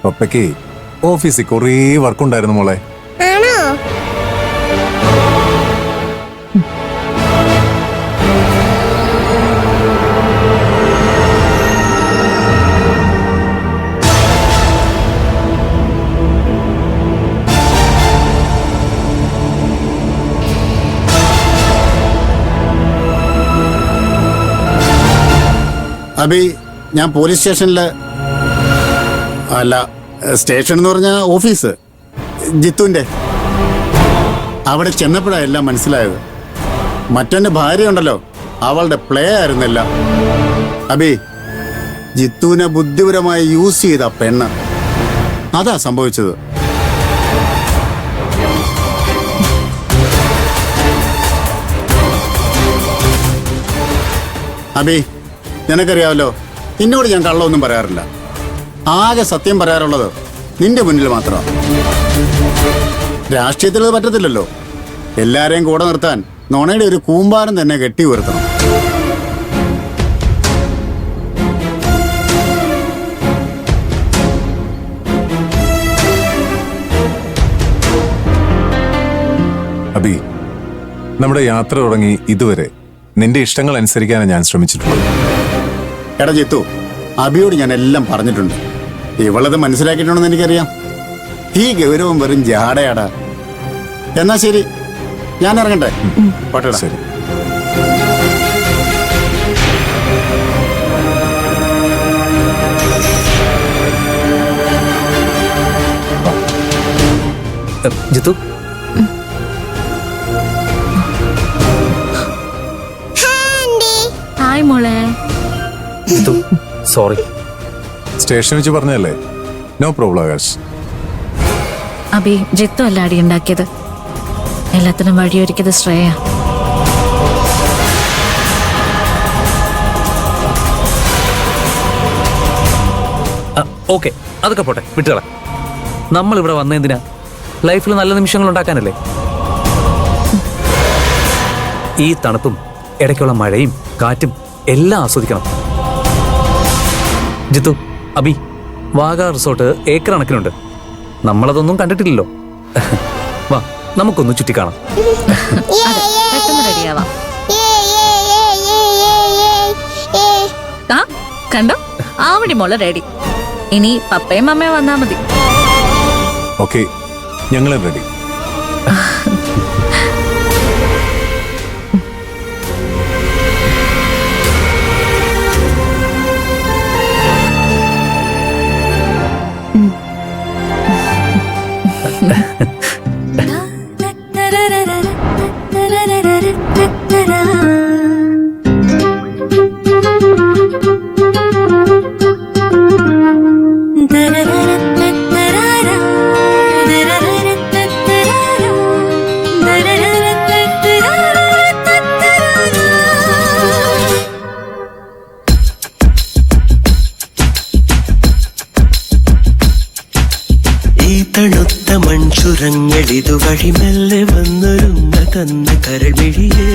പപ്പയ്ക്ക് ഓഫീസിൽ കുറേ വർക്കുണ്ടായിരുന്നു മോളെ. ആണോ? അബി, ഞാൻ പോലീസ് സ്റ്റേഷനില് അല്ല, സ്റ്റേഷൻ എന്ന് പറഞ്ഞ ഓഫീസ് ജിത്തുവിന്റെ അവിടെ ചെന്നപ്പോഴാണ് എല്ലാം മനസ്സിലായത്. മറ്റൊന്റെ ഭാര്യ ഉണ്ടല്ലോ, അവളുടെ പ്ലേ ആയിരുന്നില്ല. അബി, ജിത്തുവിനെ ബുദ്ധിപരമായി യൂസ് ചെയ്ത പെണ്ണ്, അതാ സംഭവിച്ചത്. അബി, നിനക്കറിയാമല്ലോ, നിന്നോട് ഞാൻ കള്ളമൊന്നും പറയാറില്ല. ആകെ സത്യം പറയാറുള്ളത് നിന്റെ മുന്നിൽ മാത്രമാണ്. രാഷ്ട്രീയത്തിൽ അത് പറ്റത്തില്ലല്ലോ. എല്ലാരെയും കൂടെ നിർത്താൻ നോണയുടെ ഒരു കൂമ്പാരം തന്നെ കെട്ടി ഉയർത്തണം. അബി, നമ്മുടെ യാത്ര തുടങ്ങി ഇതുവരെ നിന്റെ ഇഷ്ടങ്ങൾ അനുസരിക്കാനാണ് ഞാൻ ശ്രമിച്ചിട്ടുള്ളത്. എടാ ജിത്തു, അബിയോട് ഞാൻ എല്ലാം പറഞ്ഞിട്ടുണ്ട്. ഇവളത് മനസ്സിലാക്കിയിട്ടുണ്ടെന്ന് എനിക്കറിയാം. ഈ ഗൗരവം വെറും ജാടയാടാ. എന്നാ ശരി, ഞാൻ ഇറങ്ങട്ടെ. പോട്ടെടാ. ശരി. ജിത്തു, ഹായ് മോളെ. ജിത്തു സോറി. സ്റ്റേഷൻ വെച്ച് പറഞ്ഞതല്ലേ, നോ പ്രോബ്ലം ആകാശ്. അബി, ജിത്തു അല്ല അടി ഉണ്ടാക്കിയത്. എല്ലാത്തിനും വഴിയൊരുക്കിയത് ശ്രേയ. ഓക്കെ, അതൊക്കെ പോട്ടെ, വിട്ടുകള. നമ്മളിവിടെ വന്നതിനാ ലൈഫിൽ നല്ല നിമിഷങ്ങൾ ഉണ്ടാക്കാനല്ലേ. ഈ തണുപ്പും ഇടയ്ക്കുള്ള മഴയും കാറ്റും എല്ലാം ആസ്വദിക്കണം. ജിത്തു, അബി, വാഗ റിസോർട്ട് ഏക്കർ കണക്കിനുണ്ട്. നമ്മളതൊന്നും കണ്ടിട്ടില്ലല്ലോ. വാ, നമുക്കൊന്ന് ചുറ്റിക്കാണാം. പെട്ടെന്ന് റെഡിയാവാം. കണ്ടോ, ആവടി മോള് റെഡി. ഇനി പപ്പയും അമ്മയും വന്നാ മതി. ഓക്കെ, ഞങ്ങൾ റെഡി. തണുത്ത മൺചുരങ്ങളിതുവഴി മെല്ലെ വന്നൊരുങ്ങ തന്ന കരൾമിഴിയേ.